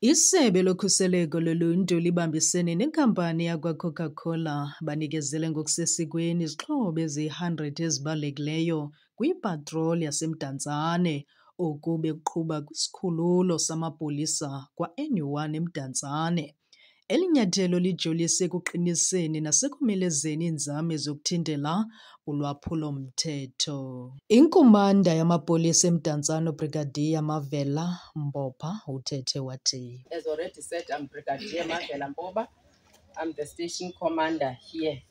Isebe lokhuseleko loluntu libambisene nenkampani yakwa-Coca-Cola banikezele ngokusesikweni izixhobo eziyi-100 ezibalulekileyo kwipatroli yaseMdantsane ukube kuqhuba kwisikhululo samapolisa kwa-N1 eMdantsane. Eli nyathelo lijolise ekuqiniseni nasekumelezeni iinzame zokuthintela ulwaphulo-mthetho. Inkumanda yamapolisa eMdantsane, Brigadier Mavela Mbopha, uthethe wathi. As already said, I'm Brigadier Mavela Mbopha. I'm the station commander here.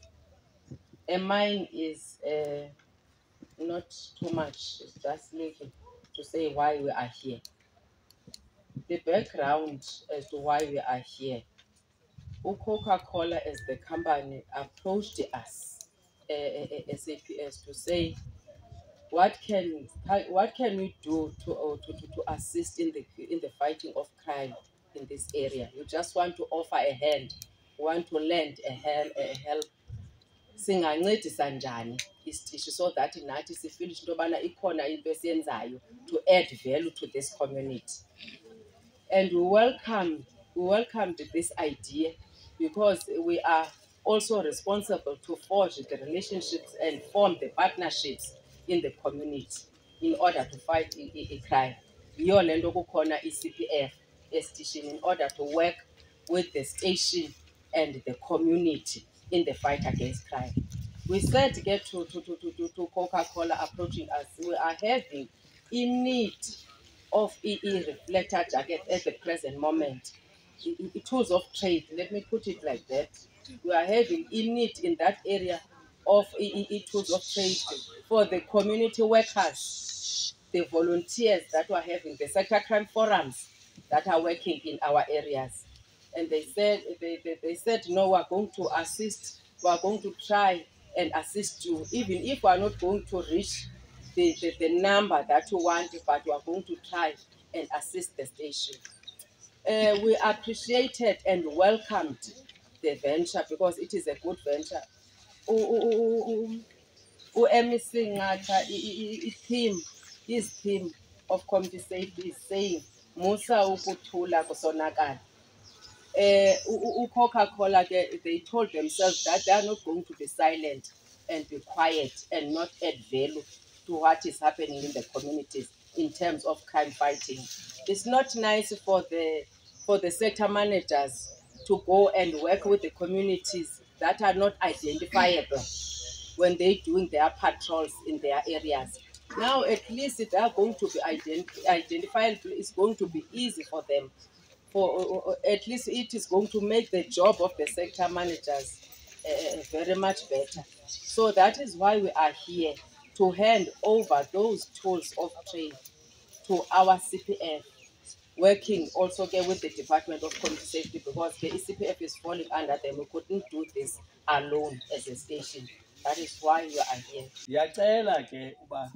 And mine is not too much, it's just little to say why we are here. The background as to why we are here. Coca-Cola as the company approached us SAPS to say, what can we do to assist in the fighting of crime in this area? You just want to offer a hand, want to lend a help. Singancedisa njani isitishi so that nathi sifeel into yobana ikhona into esiyenzayo to add value to this community. And we welcomed this idea because we are also responsible to forge the relationships and form the partnerships in the community in order to fight crime. Yiyo le nto kukhona i-CPF station in order to work with the station and the community in the fight against crime. We said get to Coca-Cola approaching us. We are having in need of reflector jacket at the present moment. Tools of trade, let me put it like that. We are having in need in that area of tools of trade for the community workers, the volunteers that we are having, the sector crime forums that are working in our areas. And they said no, we are going to assist, we are going to try and assist you, even if we are not going to reach the number that you want, but we are going to try and assist the station. We appreciated and welcomed the venture because it is a good venture. MEC Ngatha, his theme of community safety is saying, Musa ukuthula kusonakala. Coca-Cola, they told themselves that they are not going to be silent and be quiet and not add value to what is happening in the communities in terms of crime fighting. It's not nice for the sector managers to go and work with the communities that are not identifiable when they're doing their patrols in their areas. Now at least they are going to be identifiable. It's going to be easy for them. For at least it is going to make the job of the sector managers very much better. So that is why we are here, to hand over those tools of trade to our CPF, working also with the Department of Community Safety, because the CPF is falling under them. We couldn't do this alone as a station. That is why we are here. Ndiyacela ke uba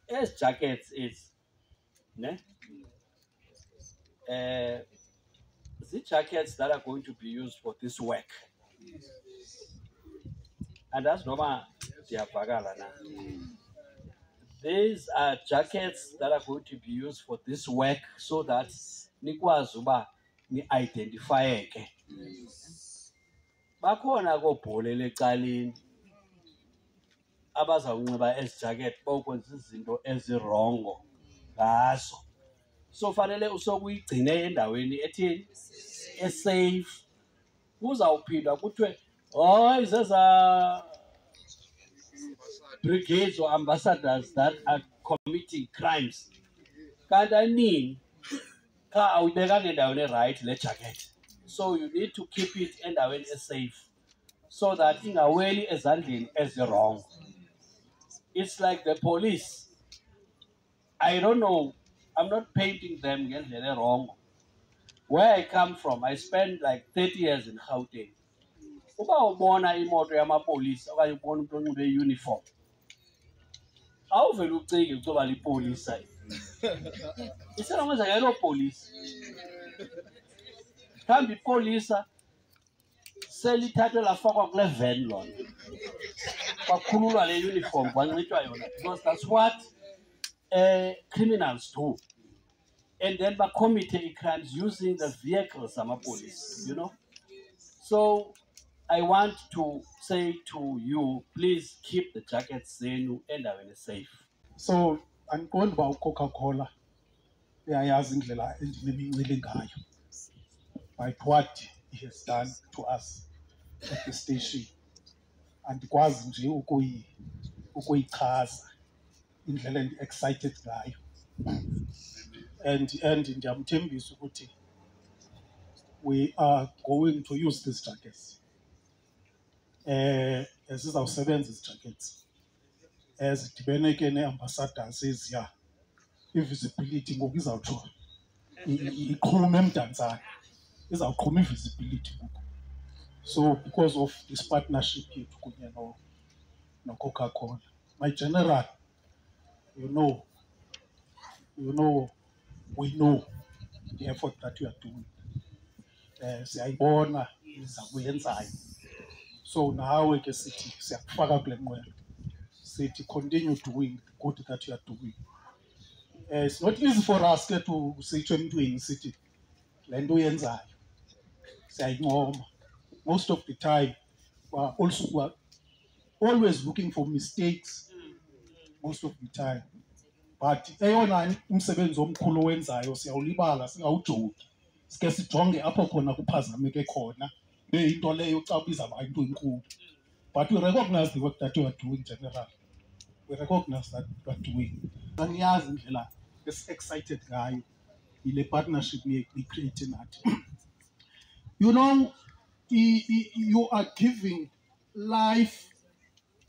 ezi jackets ezi ne jackets that are going to be used for this work. And that's normal. These are jackets that are going to be used for this work so that nikwazi uba ni-identifyeke. Bakhona koobholela ecaleni abazawunxiba ezi jacket bokwenza izinto ezirongo ngazo. So fanele usokuyigcine endaweni ethini esafe. Kuzawuphindwa kuthiwe hayi zeza brigades or ambassadors that are committing crimes. Kanti anini xa awuyibekanga endaweni right le jacket. So you need to keep it endaweni safe so that ingaweli ezandleni ezirong. It's like the police. I don't know, I'm not painting them ngendlela wrong. Where I come from, I spent like 30 years in Gauteng. Uba ubona imoto yamapolisa okanye ubona umuntu onxibe uniform, awuvele ucinge ukuba lipolisa. Isenokwenza yelo polisa. Mhlawumbi ipolisa selithathwe lafakwa kule van lona. Kwakhululwa le uniform kwanxitywa yona, because that's what criminals do. and then commit crimes using the vehicles police, you know. So I want to say to you, please keep the jackets zenu endaweni safe. So andiqondi uba uCoca-Cola uyayazi indlela endinemincili ngayo by what he has done to us at the station. Andikwazi nje ukuyichaza indlela endi-excited ngayo, and ndiyamthembisa ukuthi we are going to use these jackets. Zizawusebenza ezi jackets zidibene ke nee-ambassadors eziya, i-visibility ngoku izawutsho iqhume emdantsane, izawuqhuma i-visibility ngoku. So because of this partnership yethu kunye no-Coca-Cola, my general, you know we know the effort that you are doing. Siyayibona izizamo yenzayo. So nawe ke sithi siyakufaka kule nqwelo, sithi continue doing the good that you are doing. It's not easy for us to sitsho emntwini sithi le nto uyenzayo siyayincoma. Most of the time we're always looking for mistakes most of the time, but eyona umsebenzi omkhulu owenzayo siyawulibala, singawujongi, sike sijonge apho khona kuphazameke khona, into leyo xa izawuba into enkulu. But we recognize the work that you are doing, General. We recognize that you are doing. Aniyazi indlela esi-excited ngayo yile partnership ni-create nathi. You know, you are giving life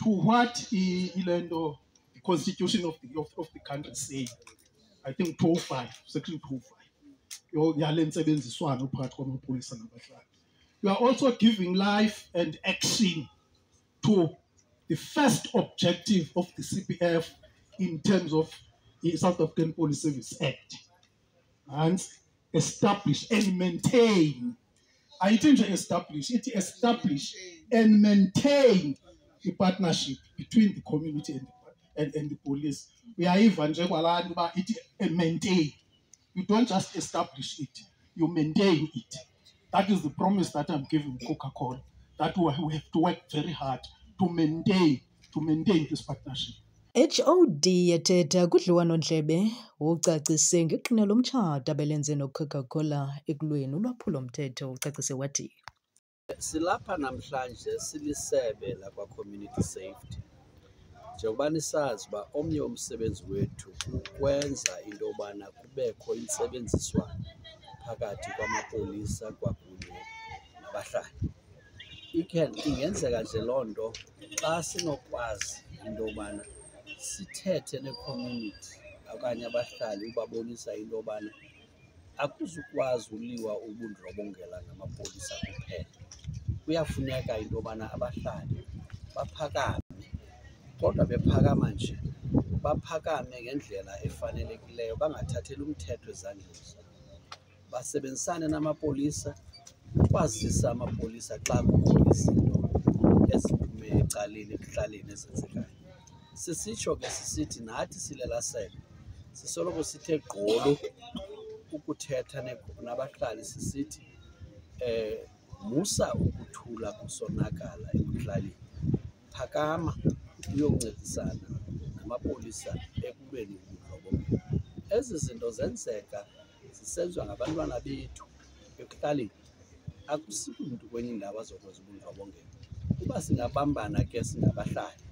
to what the constitution of the country say. I think 205, section 205. You are also giving life and action to the first objective of the CPF in terms of the South African Police Service Act, and establish and maintain. I think establish and maintain the partnership between the community and the police. We are even maintain. You don't just establish it, you maintain it. That is the promise that I'm giving Coca-Cola, that we have to work very hard to maintain this partnership. HOD yethetha kudliwano-ndlebe ucacise ngeqhina lomtshato abelenze no-Coca-Cola ekulweni ulwaphulo-mthetho. Ucacise wathi, silapha namhlanje silisebe lakwa-community safety. Njengoba nisazi uba omnye umsebenzi wethu ukwenza into yobana kubekho intsebenziswano phakathi kwamapolisa kwakunye nabahlali. Ingenzeka nje loo nto xa sinokwazi into yobana sithethe ne-community okanye abahlali ubabonisa into yobana akuzukwazi uliwa ubundlobongela ngamapolisa kuphela. Kuyafuneka into yobana abahlali baphakame, kodwa bephakama nje baphakame ngendlela efanelekileyo, bangathatheli umthetho ezandleni zabo. Basebenzisane namapolisa, kwazisa amapolisa xa kukho izinto eziphume ecaleni ekuhlaleni ezenzekayo. Sisitsho ke sisithi nathi silelasebe sisoloko sithe gqolo ukuthetha nabahlali sisithi musa ukuthula kusonakala ekuhlaleni, phakama uyoncedisana namapolisa ekulweni ubundlobongela. Ezi zinto zenzeka zisenziwa ngabantwana bethu ekuhlaleni, akusikho umntu kwenye indawo azokwenza ubundlobongela. Uba singabambana ke singabahlali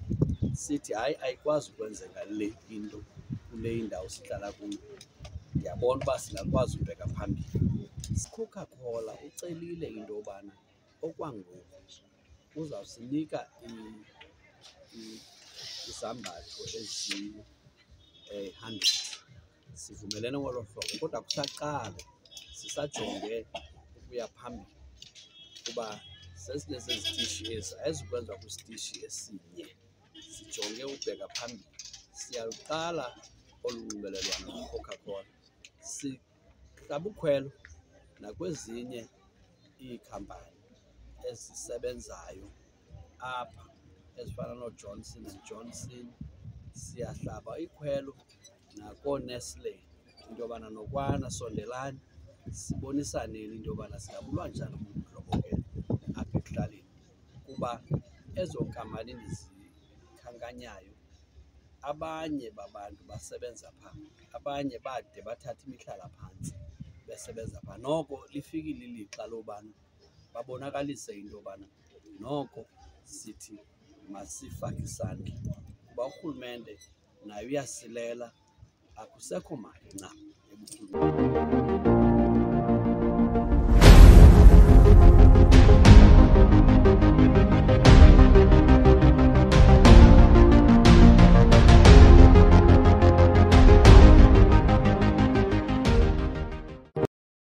sithi hayi ayikwazi ukwenzeka le into kule indawo sihlala kuyo, ndiyabona uba singakwazi ubheka phambili. Coca-Cola ucelile into yobana okwangoku uzawusinika izambatho ezi-100. Sivumelene ngolo hlobo, kodwa kusaqala, sisajonge ukuya phambili kuba sesinye sezitishi ezi ayizukwenziwa kwisitishi esinye. Sijonge ubheka phambili, siyaluqala olu nxibelelwano neCoca-Cola, sihlabukhwelo nakwezinye iikhampani ezisebenzayo apha ezifana nooJohnson and Johnson, siyahlaba ikhwelo nakooNestlé into yobana nokwana sondelani sibonisaneni into yobana singabulwa njani ubundlobongela apha ekuhlaleni, kuba ezo nkampani ndizikhankanyayo abanye babantu basebenza phaa, abanye bade bathatha imihlalaphantsi besebenza phaa. Noko lifikile ilixa lobana babonakalise into yobana noko sithi masifake isandla, kuba urhulumente naye uyasilela, akusekho mali ncam eburhulumente.